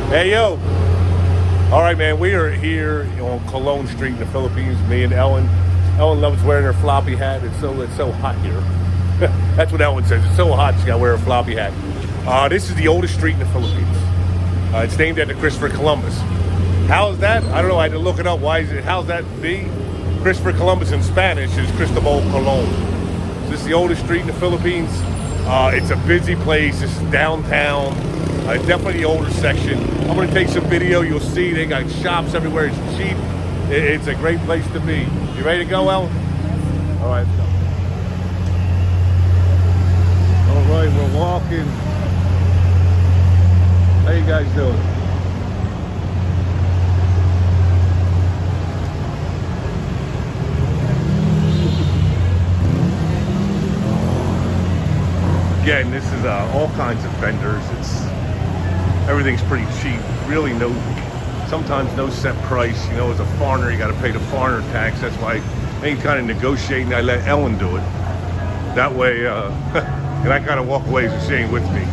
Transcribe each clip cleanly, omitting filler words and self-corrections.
Hey, yo. All right, man, we are here on Còlon Street in the Philippines. Me and Ellen. Ellen loves wearing her floppy hat. It's so hot here. That's what Ellen says. It's so hot she got to wear a floppy hat. This is the oldest street in the Philippines. It's named after Christopher Columbus. How is that? I don't know. I had to look it up. Why is it? How's that be? Christopher Columbus in Spanish is Cristobal Colon. So this is the oldest street in the Philippines. It's a busy place. It's downtown. Definitely the older section. I'm going to take some video. You'll see they got shops everywhere. It's cheap. It's a great place to be. You ready to go, Ellen? All right. All right, we're walking. How you guys doing? Again, this is all kinds of vendors. Everything's pretty cheap. Really sometimes no set price. You know, as a foreigner, you got to pay the foreigner tax. That's why any kind of negotiating, I let Ellen do it. That way, and I kind of walk away as she ain't with me.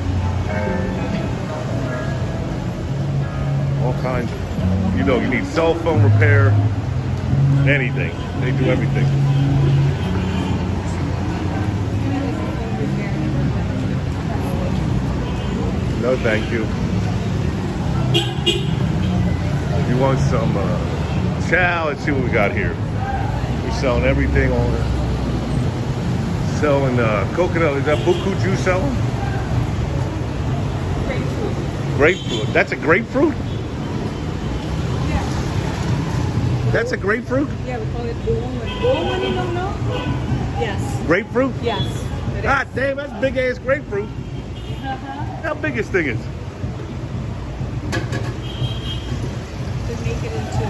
All kinds of, you know, you need cell phone repair, anything. They do everything. No, thank you. You want some chow? Let's see what we got here. We're selling everything on it. Selling coconut. Is that buku juice selling? Grapefruit. Grapefruit. That's a grapefruit? Yeah. That's a grapefruit? Yeah, we call it buong. Buong, you don't know? Yes. Grapefruit? Yes. God damn, that's big ass grapefruit. How big this thing is? To make it into.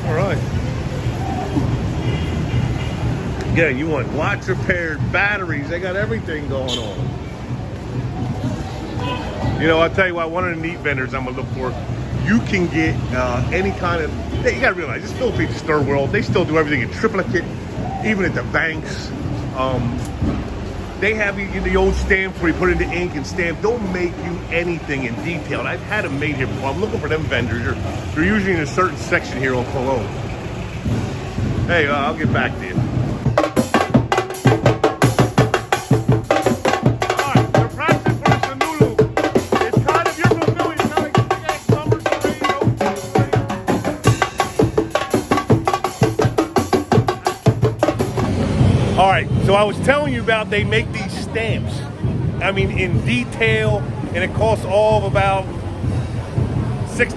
All right. Yeah, you want watch repaired, batteries. They got everything going on. You know, I'll tell you what, one of the neat vendors I'm going to look for, you can get any kind of, you got to realize, this Philippines is third world. They still do everything in triplicate, even at the banks. They have the old stamps where you put in the ink and stamp. Don't make you anything in detail. And I've had them made here before. I'm looking for them vendors. They're usually in a certain section here on Còlon. Hey, I'll get back to you. All right, they're practicing for the Sanulu. It's kind of your fulfilling. It's not like a big ass summer parade. All right, so I was telling you about they make these stamps. I mean, in detail, and it costs all of about $6,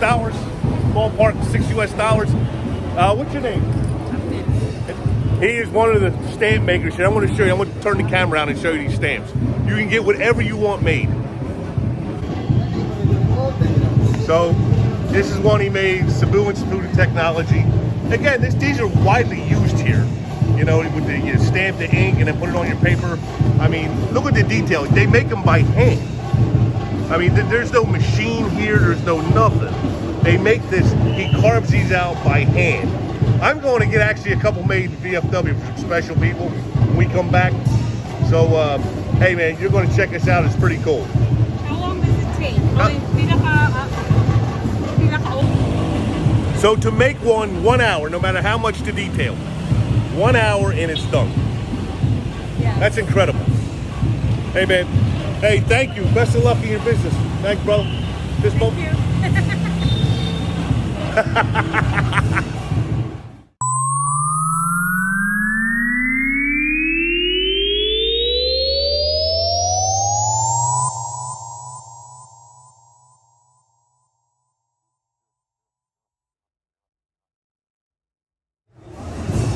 ballpark $6 US. What's your name? He is one of the stamp makers here. I want to show you. I want to turn the camera around and show you these stamps. You can get whatever you want made. So, this is one he made, Cebu Institute of Technology. Again, these are widely used here. You know, with you stamp the ink and then put it on your paper. I mean, look at the detail. They make them by hand. I mean, there's no machine here. There's no nothing. They make this. He carves these out by hand. I'm going to get actually a couple made in VFW for some special people when we come back. So, hey man, you're going to check us out. It's pretty cool. How long does it take? So to make 1 hour, no matter how much to detail, 1 hour and it's done. Yeah. That's incredible. Hey man, hey, thank you. Best of luck in your business. Thanks, brother. This Thank you.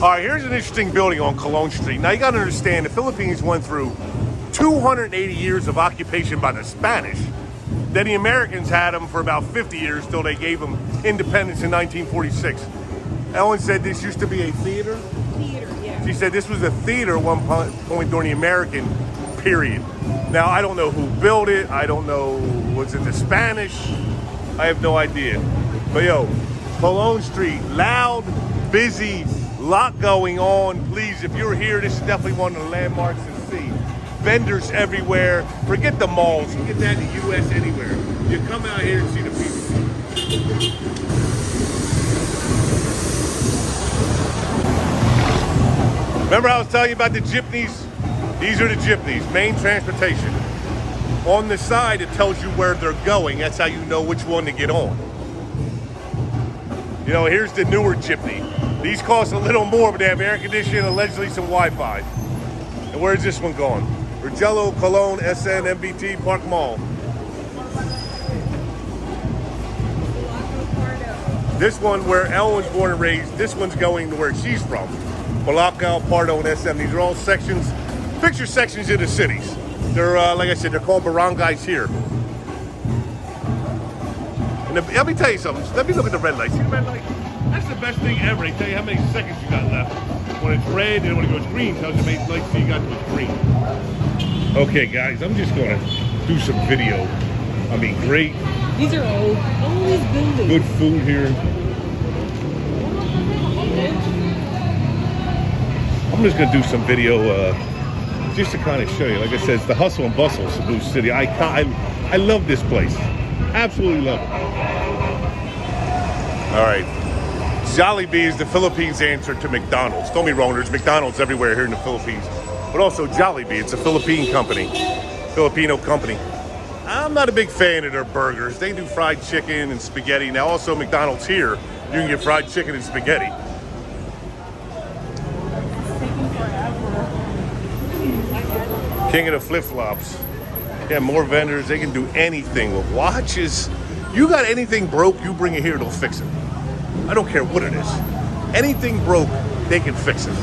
All right, here's an interesting building on Còlon Street. Now, you got to understand, the Philippines went through 280 years of occupation by the Spanish. Then the Americans had them for about 50 years till they gave them independence in 1946. Ellen said this used to be a theater. Theater, yeah. She said this was a theater at one point during the American period. Now, I don't know who built it. I don't know, was it the Spanish? I have no idea. But yo, Còlon Street, loud, busy, lot going on. Please, if you're here, this is definitely one of the landmarks to see. Vendors everywhere. Forget the malls. You can get that in the U.S. anywhere. You come out here and see the people. Remember I was telling you about the jeepneys? These are the jeepneys, main transportation. On the side, it tells you where they're going. That's how you know which one to get on. You know, here's the newer jeepney. These cost a little more, but they have air conditioning, allegedly some Wi-Fi. And where's this one going? Rogello, Còlon, SN, MBT, Park Mall. This one, where Elle was born and raised, this one's going to where she's from. Balacao, Pardo, and SM. These are all sections, picture sections of the cities. They're, like I said, they're called barangays here. And let me tell you something. Let me look at the red light. See the red light? That's the best thing ever. They tell you how many seconds you got left. When it's red and when it goes green, tells you how many lights you got to it's green. Okay, guys, I'm just going to do some video. I mean, great. These are old buildings. Good food here. I'm just going to do some video just to kind of show you. Like I said, it's the hustle and bustle of Cebu City. I love this place. Absolutely love it. All right. Jollibee is the Philippines' answer to McDonald's. Don't be wrong, there's McDonald's everywhere here in the Philippines. But also Jollibee, it's a Philippine company. Filipino company. I'm not a big fan of their burgers. They do fried chicken and spaghetti. Now also McDonald's here, you can get fried chicken and spaghetti. King of the flip-flops. Yeah, more vendors. They can do anything with watches. You got anything broke, you bring it here, they'll fix it. I don't care what it is. Anything broke, they can fix it.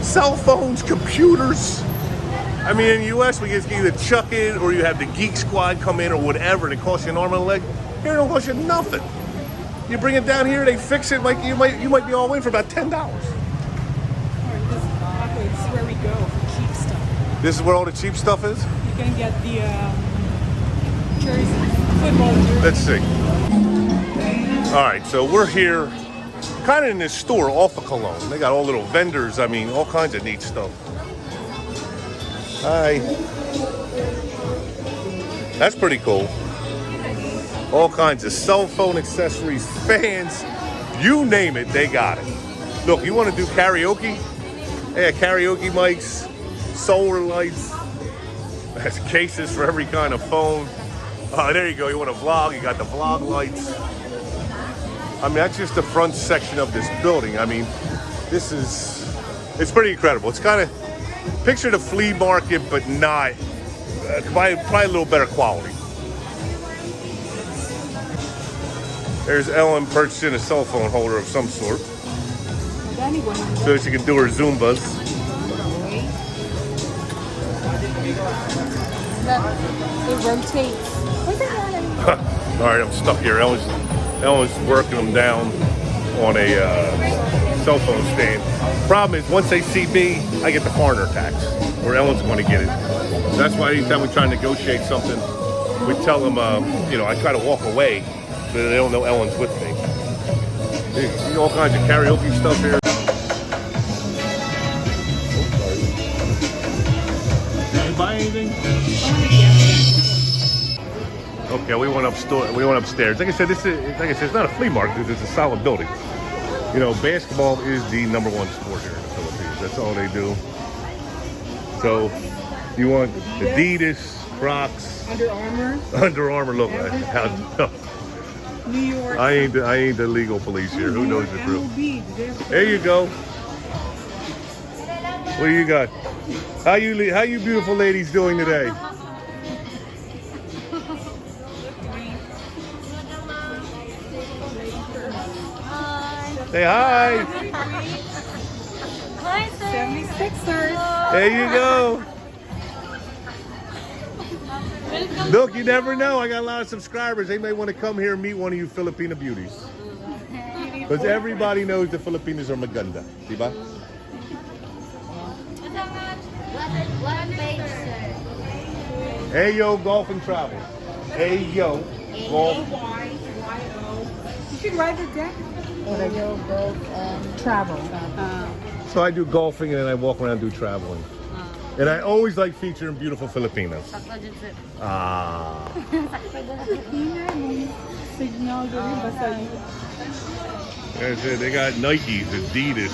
Cell phones, computers. I mean, in the U.S., we get either chuck it or you have the Geek Squad come in or whatever, and it costs you an arm and a leg. Here, it don't cost you nothing. You bring it down here, they fix it. Like you might be all in for about $10. This is where we go for cheap stuff. This is where all the cheap stuff is? You can get the jerseys, football jerseys. Let's see. All right, so we're here kind of in this store off of Còlon. They got all little vendors. I mean, all kinds of neat stuff. Hi. That's pretty cool. All kinds of cell phone accessories, fans, you name it, they got it. Look, you want to do karaoke? They got karaoke mics, solar lights. That's cases for every kind of phone. There you go. You want to vlog? You got the vlog lights. I mean, that's just the front section of this building. I mean, it's pretty incredible. It's kind of, picture the flea market, but not, probably a little better quality. There's Ellen purchasing a cell phone holder of some sort. So she can do her Zumbas. It rotates. All right, I'm stuck here. Ellen's working them down on a cell phone stand. Problem is, once they see me, I get the foreigner tax, or Ellen's going to get it. That's why anytime we try to negotiate something, we tell them, I try to walk away so they don't know Ellen's with me. You see all kinds of karaoke stuff here. Did you buy anything? Okay, we went upstairs. Like I said, it's not a flea market. It's a solid building. You know, basketball is the #1 sport here in the Philippines. That's all they do. So, you want Adidas, Crocs, Under Armour. Look, New York. I ain't the legal police here. Who knows the truth? There you go. What do you got? How you beautiful ladies doing today? Say hi. Hi, 76ers. There you go. Look, you never know. I got a lot of subscribers. They may want to come here and meet one of you Filipino beauties. Because everybody knows the Filipinos are maganda. Diba? Hey, yo, golf and travel. Hey, yo, golf. You should write it down. Travel. So I do golfing and then I walk around and do traveling. And I always like featuring beautiful Filipinos. Ah. signal diri basta They got Nikes, Adidas.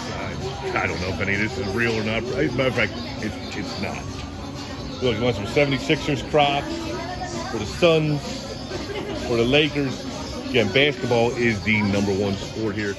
I don't know if any of this is real or not. As a matter of fact, it's not. Look, you want some 76ers Crocs for the Suns, for the Lakers. Again, basketball is the #1 sport here.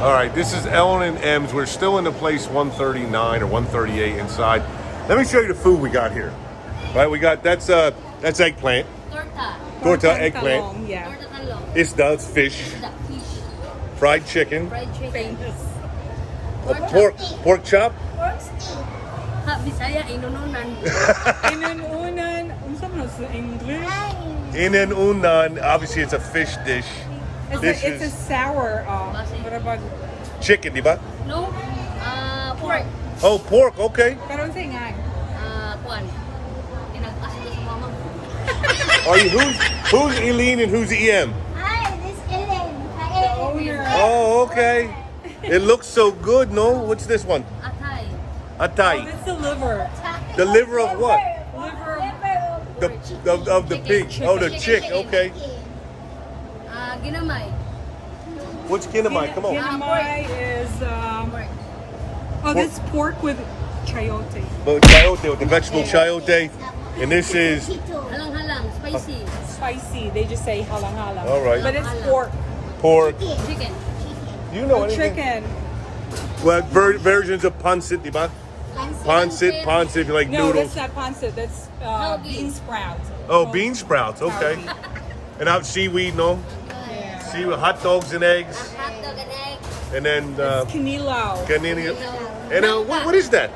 All right, this is Ellen and M's. We're still in the place 139 or 138 inside. Let me show you the food we got here. All right, we got that's eggplant. Torta eggplant. Còlon, yeah. Torta talong. It's fish. Isda, fish. Fried chicken. Fried chicken. Pork chop. Ha, Bisaya, inununan. Inununan, unsa man sa English? Inununan. Obviously, it's a fish dish. It's a sour what about Chicken, di ba? No, pork. Oh, pork. Okay. pero unsa nga? Kuan. Tinag-asin ko sa mama. Are you who's Eileen and who's EM? Hi, this is Ellen. The owner. Oh, okay. It looks so good. No, what's this one? Atay. Oh, Atay. that's the liver. The liver of what? Liver Of the pig. Oh, the chick. Okay. Ginamay. What's kinamay? Come on. Ginamay is Pork. oh, that's pork with chayote. But chayote, with the vegetable chayote, and this is Halang-halang, spicy. Spicy. They just say halang halang. All right. But it's pork. pork. Chicken. Do you know Oh, anything? chicken. Well, versions of pancit, di ba? Pancit, if you like No, noodles. that's not pancit. That's Haldi. bean sprouts. Oh, bean sprouts. Okay. And out seaweed, no? Yeah. Seaweed, hot dogs and eggs, Hot dog and egg. and then Kinilaw. canini. And what is that?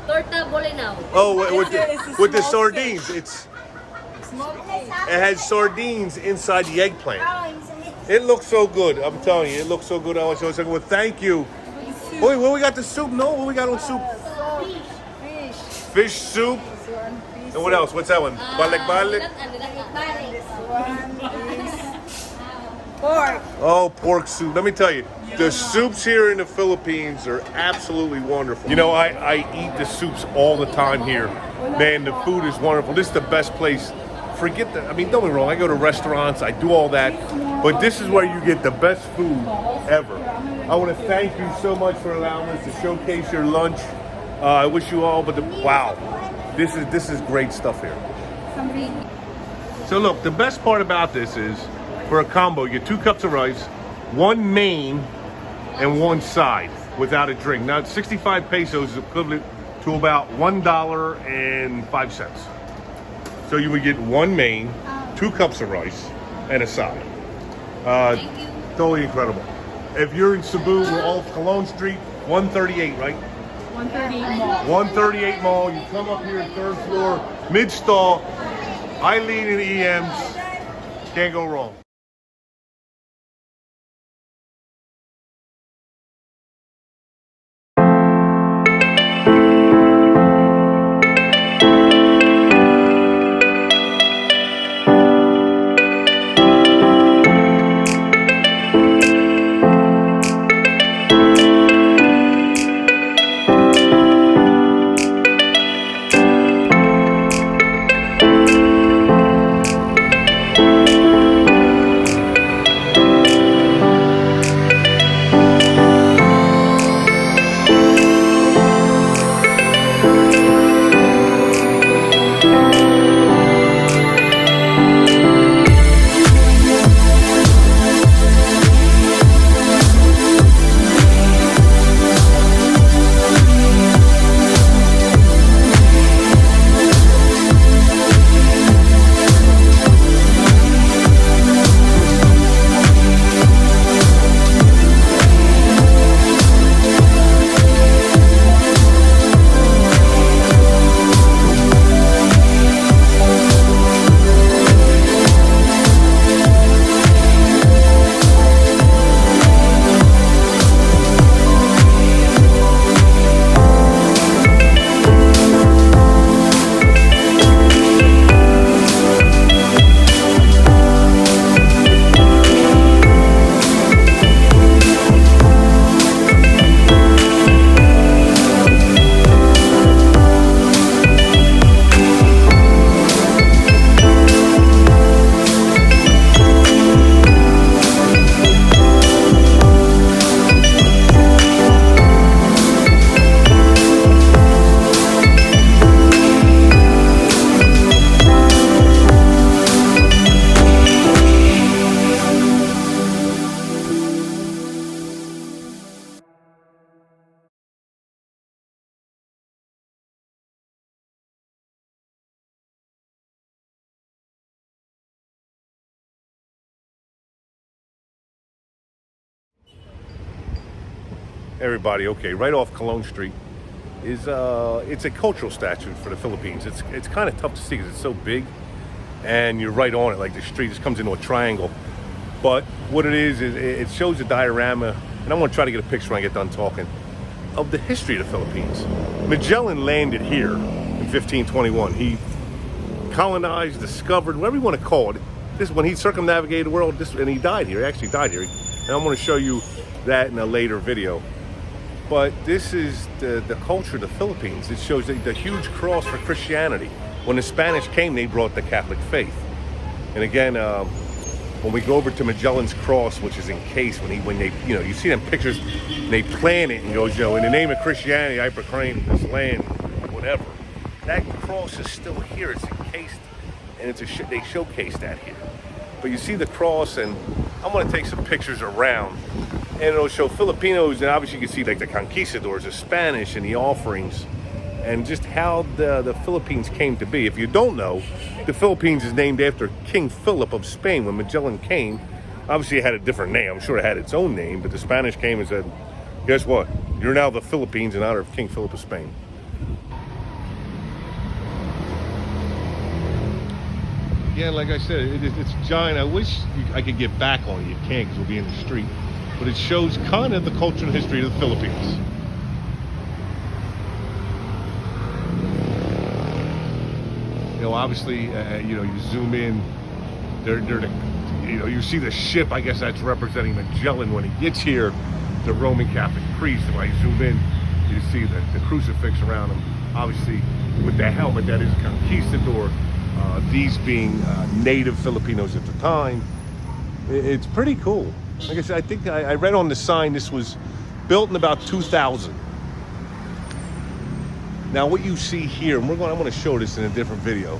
Torta bolinaw. Oh, It's a with the smoked sardines. fish. It has sardines inside the eggplant. It looks so good. I'm telling you, it looks so good. I was so well, thank you. Wait, what we got the soup? No, what we got on soup? Fish soup. And what else? What's that one? Balik. Pork. Oh, pork soup. Let me tell you, the soups here in the Philippines are absolutely wonderful. You know, I eat the soups all the time here. Man, the food is wonderful. This is the best place. Forget that. I mean, don't get me wrong. I go to restaurants. I do all that. But this is where you get the best food ever. I want to thank you so much for allowing us to showcase your lunch. I wish you all, wow, this is great stuff here. So look, the best part about this is, for a combo, you get 2 cups of rice, 1 main, and 1 side without a drink. Now, 65 pesos is equivalent to about $1.05. So you would get 1 main, 2 cups of rice, and a side. Thank you. Totally incredible. If you're in Cebu, we're off Còlon Street, 138, right? 138 mall. 138 Mall. You come up here, 3rd floor, mid-stall. Eileen and EM's. Can't go wrong. everybody, okay, right off Còlon Street is it's a cultural statue for the Philippines. It's kind of tough to see because it's so big, and you're right on it. Like the street just comes into a triangle. But what it is it shows a diorama, and I'm going to try to get a picture when I get done talking, of the history of the Philippines. Magellan landed here in 1521. He colonized, discovered, whatever you want to call it. This when he circumnavigated the world, and he died here. He actually died here, and I'm going to show you that in a later video. But this is the culture of the Philippines. It shows the huge cross for Christianity. When the Spanish came, they brought the Catholic faith. And again, when we go over to Magellan's cross, which is encased, when they you see them pictures, they plan it and goes, in the name of Christianity, I proclaim this land, whatever. That cross is still here. It's encased, and they showcase that here. But you see the cross, and I'm going to take some pictures around, and it'll show Filipinos, and obviously you can see like the conquistadors, the Spanish, and the offerings, and just how the Philippines came to be. If you don't know, the Philippines is named after King Philip of Spain. When Magellan came, obviously it had a different name. I'm sure it had its own name, but the Spanish came and said, guess what? You're now the Philippines in honor of King Philip of Spain. Yeah, like I said, it's giant. I wish I could get back on it. You can't because we'll be in the street. But it shows kind of the culture and history of the Philippines. Obviously, you zoom in. You see the ship. I guess that's representing Magellan when he gets here. The Roman Catholic priest. And when I zoom in, you see the crucifix around him. Obviously, with the helmet, that is a conquistador. These being native Filipinos at the time. It's pretty cool. Like I said, I think I read on the sign this was built in about 2000. Now what you see here, and I'm going to show this in a different video,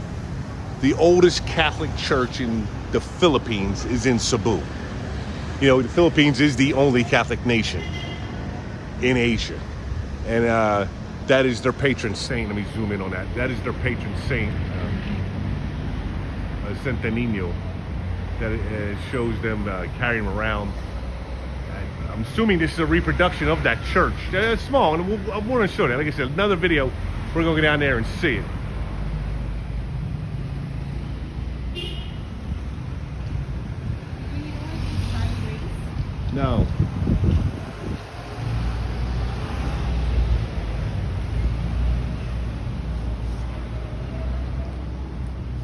the oldest Catholic church in the Philippines is in Cebu. The Philippines is the only Catholic nation in Asia. And that is their patron saint. Let me zoom in on that. That is their patron saint, Santo Niño. That shows them carrying him around. I'm assuming this is a reproduction of that church. It's small, and I want to show that. Like I said, another video, we're going to go down there and see it. No.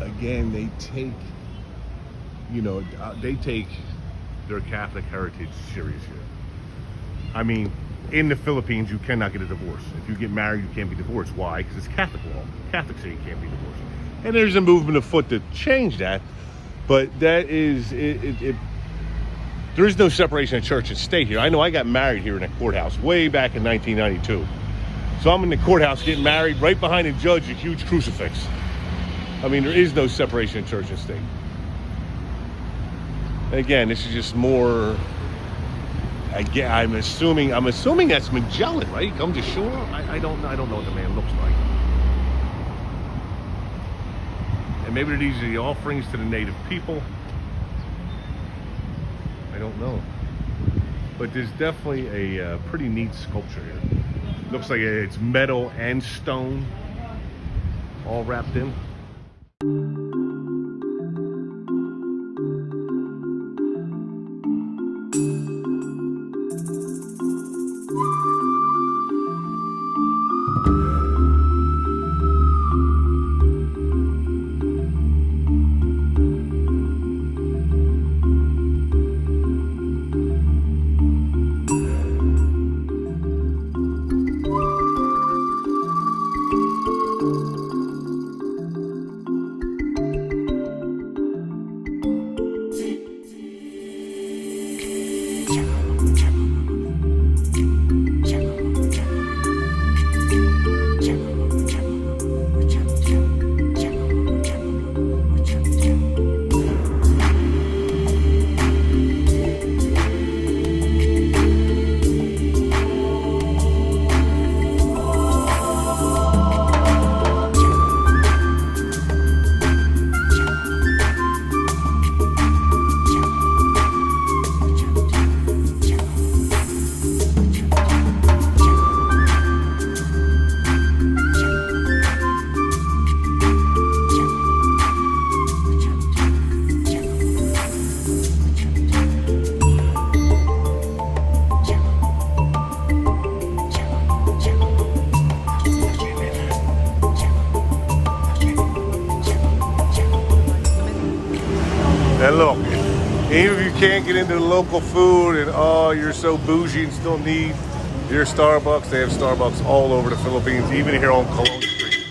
Again, they take their Catholic heritage serious here. I mean, in the Philippines, you cannot get a divorce. If you get married, you can't be divorced. Why? Because it's Catholic law. Catholics say you can't be divorced. And there's a movement afoot to change that. But that is, there is no separation of church and state here. I know I got married here in a courthouse way back in 1992. So I'm in the courthouse getting married, right behind the judge, a huge crucifix. I mean, there is no separation of church and state. And again, this is just more. Again, I'm assuming that's Magellan, right? He comes ashore. I don't know what the man looks like. And maybe these are the offerings to the native people. I don't know. But there's definitely a pretty neat sculpture here. Looks like it's metal and stone, all wrapped in. And look, even if you can't get into the local food and oh, you're so bougie and still need your Starbucks, they have Starbucks all over the Philippines, even here on Còlon Street.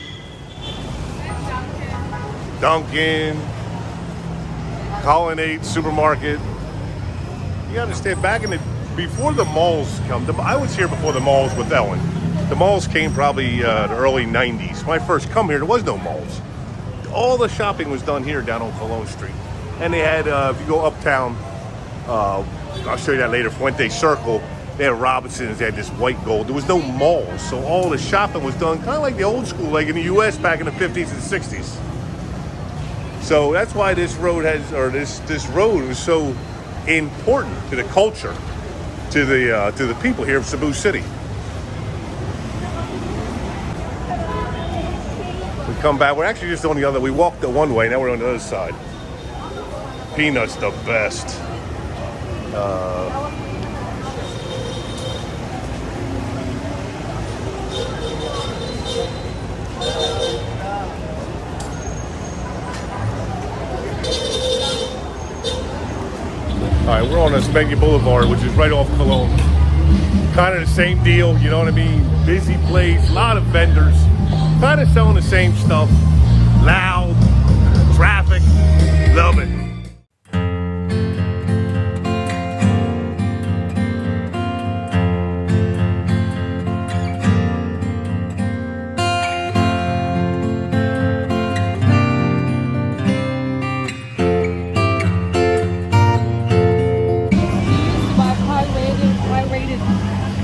Dunkin', Colonnade Supermarket. You understand, back in the, before the malls come, I was here before the malls with Ellen. The malls came probably the early 90s. When I first come here, there was no malls. All the shopping was done here down on Còlon Street. And they had, if you go uptown, I'll show you that later, Fuente Circle, they had Robinsons, they had this white gold. There was no malls, so all the shopping was done kind of like the old school, like in the US back in the 50s and 60s. So that's why this road has, or this road was so important to the culture, to the people here of Cebu City. We come back, we're actually just on the other, we walked the one way, now we're on the other side. Peanuts the best. All right, we're on Espeña Boulevard, which is right off Còlon. Kind of the same deal, you know what I mean? Busy place, a lot of vendors, kind of selling the same stuff. Loud, traffic, love it.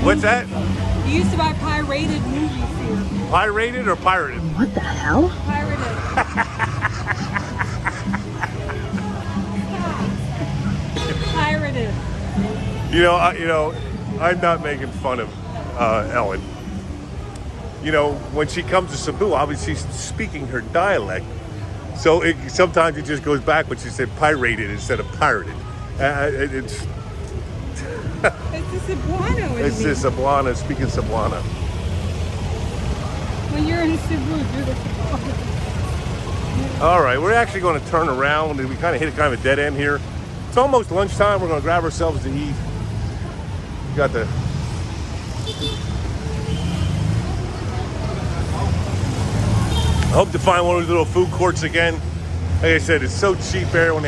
What's that? You used to buy pirated movies here. Pirated or pirated? What the hell? Pirated. Pirated. I'm not making fun of Ellen. You know, when she comes to Cebu, obviously she's speaking her dialect. So sometimes it just goes back when she said pirated instead of pirated. It's It's a Cebuano in It's me. the Cebuana, speaking Cebuana. When you're in Cebu, do the Cebuano. All right, we're actually going to turn around. We kind of hit kind of a dead end here. It's almost lunchtime. We're going to grab ourselves to eat. We got the... I hope to find one of those little food courts again. Like I said, it's so cheap there when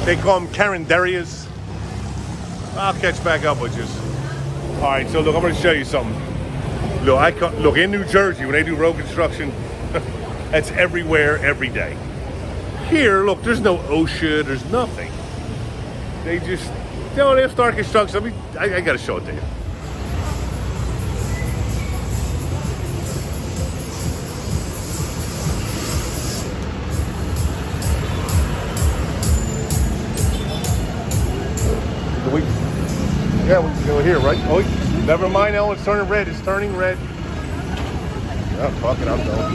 they call them carinderias. I'll catch back up with you. All right, so look, I'm going to show you something. Look, in New Jersey, when they do road construction, that's everywhere, every day. Here, look, there's no OSHA, there's nothing. They just, they'll start construction. I got to show it to you. Yeah, we can go here, right? Oh, never mind, Ellen, it's turning red. It's turning red. Oh, fuck it, I'm going.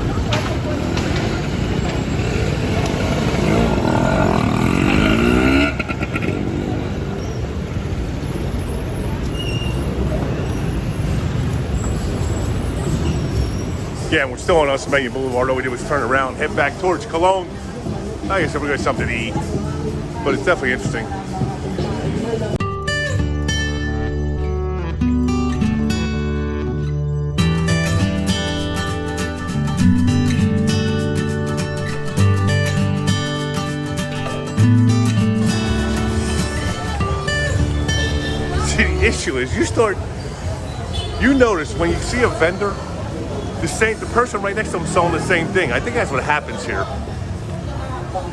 Yeah, we're still on Espeña Boulevard. All we did was turn around, head back towards Còlon. Like I said, we got something to eat, but it's definitely interesting. The issue is you notice when you see a vendor, the person right next to them selling the same thing. I think that's what happens here.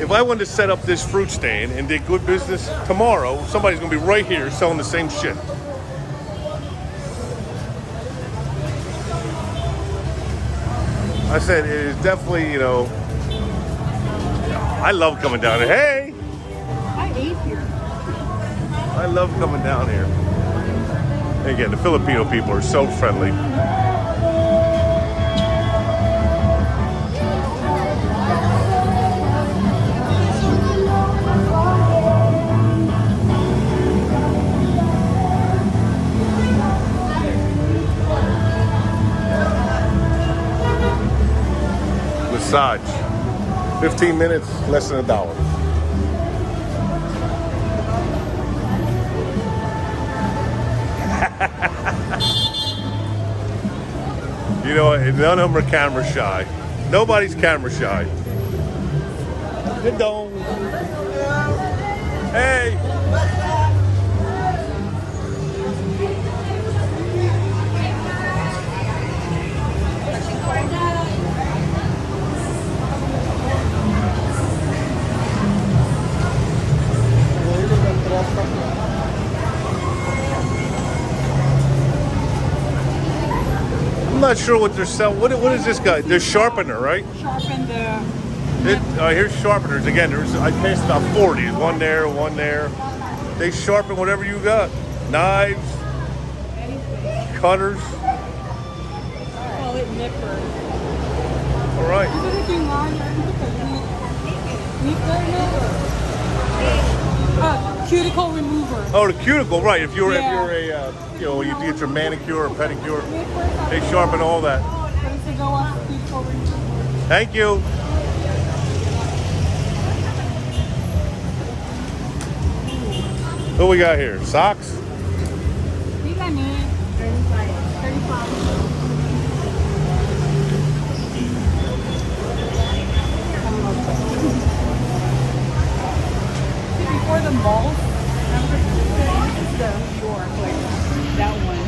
If I wanted to set up this fruit stand and did good business tomorrow, somebody's gonna be right here selling the same shit. I said it is definitely, I love coming down here. Hey! I ate here. I love coming down here. Again, the Filipino people are so friendly. Massage. 15 minutes, less than $1. You know, none of them are camera shy. Nobody's camera shy. Good dong. Hey. I'm not sure what they're selling. What is this guy? They're sharpener, right? Sharpen the. Here's sharpeners again. I passed about 40. There's one there, one there. They sharpen whatever you got. Knives, cutters. Call it nipper. All right. Cuticle remover. Oh, the cuticle, right? If you're Yeah. you get your manicure or pedicure, they sharpen all that. Thank you. What we got here? Socks? Before the malls, remember the store, like that one.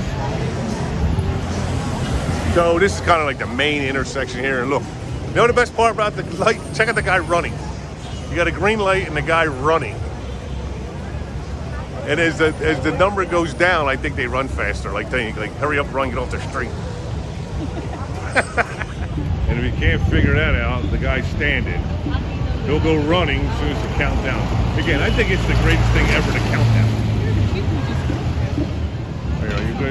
So this is kind of like the main intersection here. And look, you know the best part about the light? Check out the guy running. You got a green light and the guy running. And as the number goes down, I think they run faster. Like hurry up, run, get off the street. And if you can't figure that out, the guy's standing. He'll go running as soon as the countdown. Again, I think it's the greatest thing ever to count down.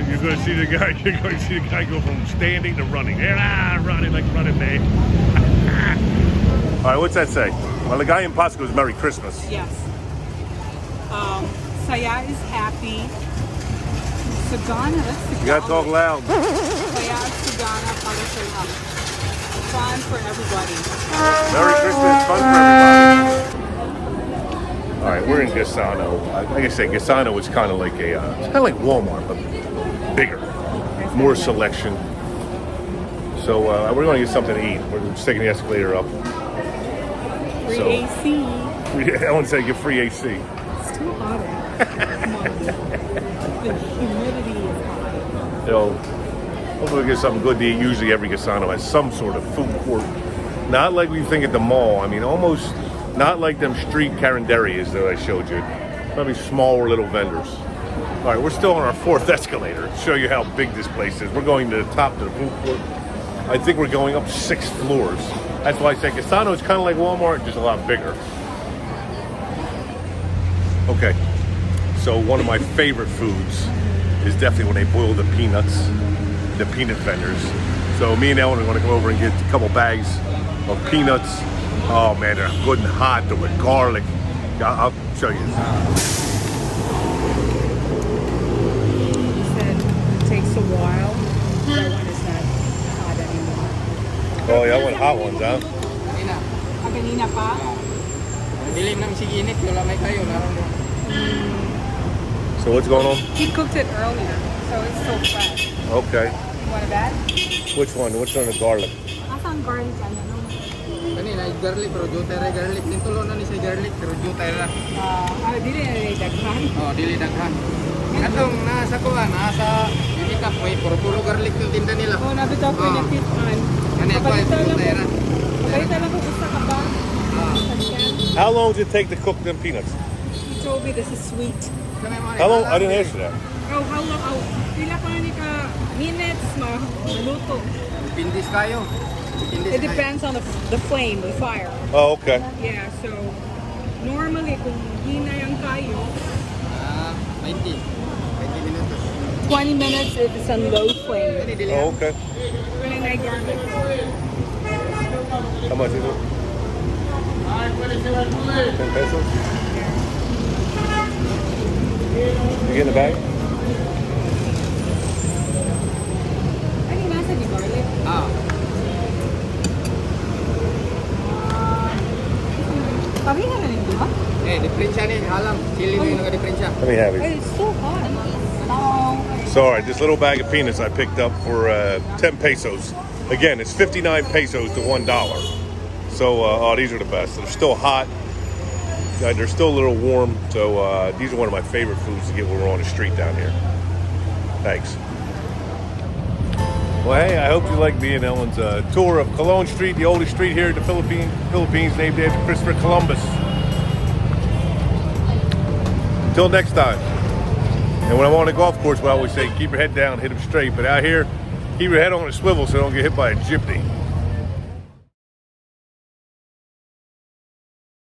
You're going to see the guy. You're going to see the guy go from standing to running. Running like running man. All right, what's that say? Well, the guy in Pasco goes Merry Christmas. Yes. Saya is happy. Sagana, that's Sagana. You gotta talk loud. Saya is Sagana para sa lahat. Fun for everybody. Merry Christmas, fun for everybody. All right, we're in Gaisano. Like I said, Gaisano is kind of like it's kind of like Walmart, but bigger, more selection. So we're going to get something to eat. We're just taking the escalator up. Free AC. Ellen said get free AC. It's too hot. Come on. The humidity is high. You know, hopefully we get something good to eat. Usually every Gaisano has some sort of food court. Not like we think at the mall. I mean, almost not like them street carinderias that I showed you. Probably smaller little vendors. All right, we're still on our fourth escalator to show you how big this place is. We're going to the top of the food court. I think we're going up 6 floors. That's why I say Gaisano is kind of like Walmart, just a lot bigger. Okay, so one of my favorite foods is definitely when they boil the peanuts, the peanut vendors. So me and Ellen are going to go over and get a couple bags of peanuts. Oh man, they're good and hot. They're with garlic. I'll show you. You said it takes a while. That one is not hot anymore. Oh yeah, I want hot ones, huh? Kanina pa? Dilim ng siginit, wala may kayo, naroon doon. So what's going on? He cooked it earlier, so it's still fresh. Okay. You want a bag? Which one? Which one? The garlic? Asan garlic? Kanina, garlic, pero jutay ra garlic. Nintulo na ni sa garlic, pero jutay ra. Dili na daghan. Oh, dili daghan. Atong nasa kuha, nasa Unicap, may puro garlic yung tinda nila. Oh, nabitaw ko yung pitman. Kani ako ay jutay ra. Balita lang ko gusto ka ba? How long does it take to cook them peanuts? He told me this is sweet. How long? I didn't ask you that. Oh, how long? Oh, pila pa ni ka minutes maluto. Pindis kayo. It depends on the flame, the fire. Oh, okay. Yeah, so normally kung hinay ang kayo, 20 minutos. 20 minutes if it's on low flame. Kani dili. Oh, okay. When I garlic. How much is it? 10 pesos? You get in the bag? Ano yung nasa di garlic? Pabihan na rin ba? Diferensya ni, alam. Chili mo yung naka-diferensya. Let me have it. It's so hot. So, all right, this little bag of peanuts I picked up for 10 pesos. Again, it's 59 pesos to $1. So, oh, these are the best. They're still hot. They're still a little warm. So, these are one of my favorite foods to get when we're on the street down here. Thanks. Well, hey, I hope you like me and Ellen's tour of Còlon Street, the oldest street here in the Philippines, named after Christopher Columbus. Until next time. And when I'm on the golf course, I always say, keep your head down, hit them straight. But out here, keep your head on a swivel so you don't get hit by a jeepney.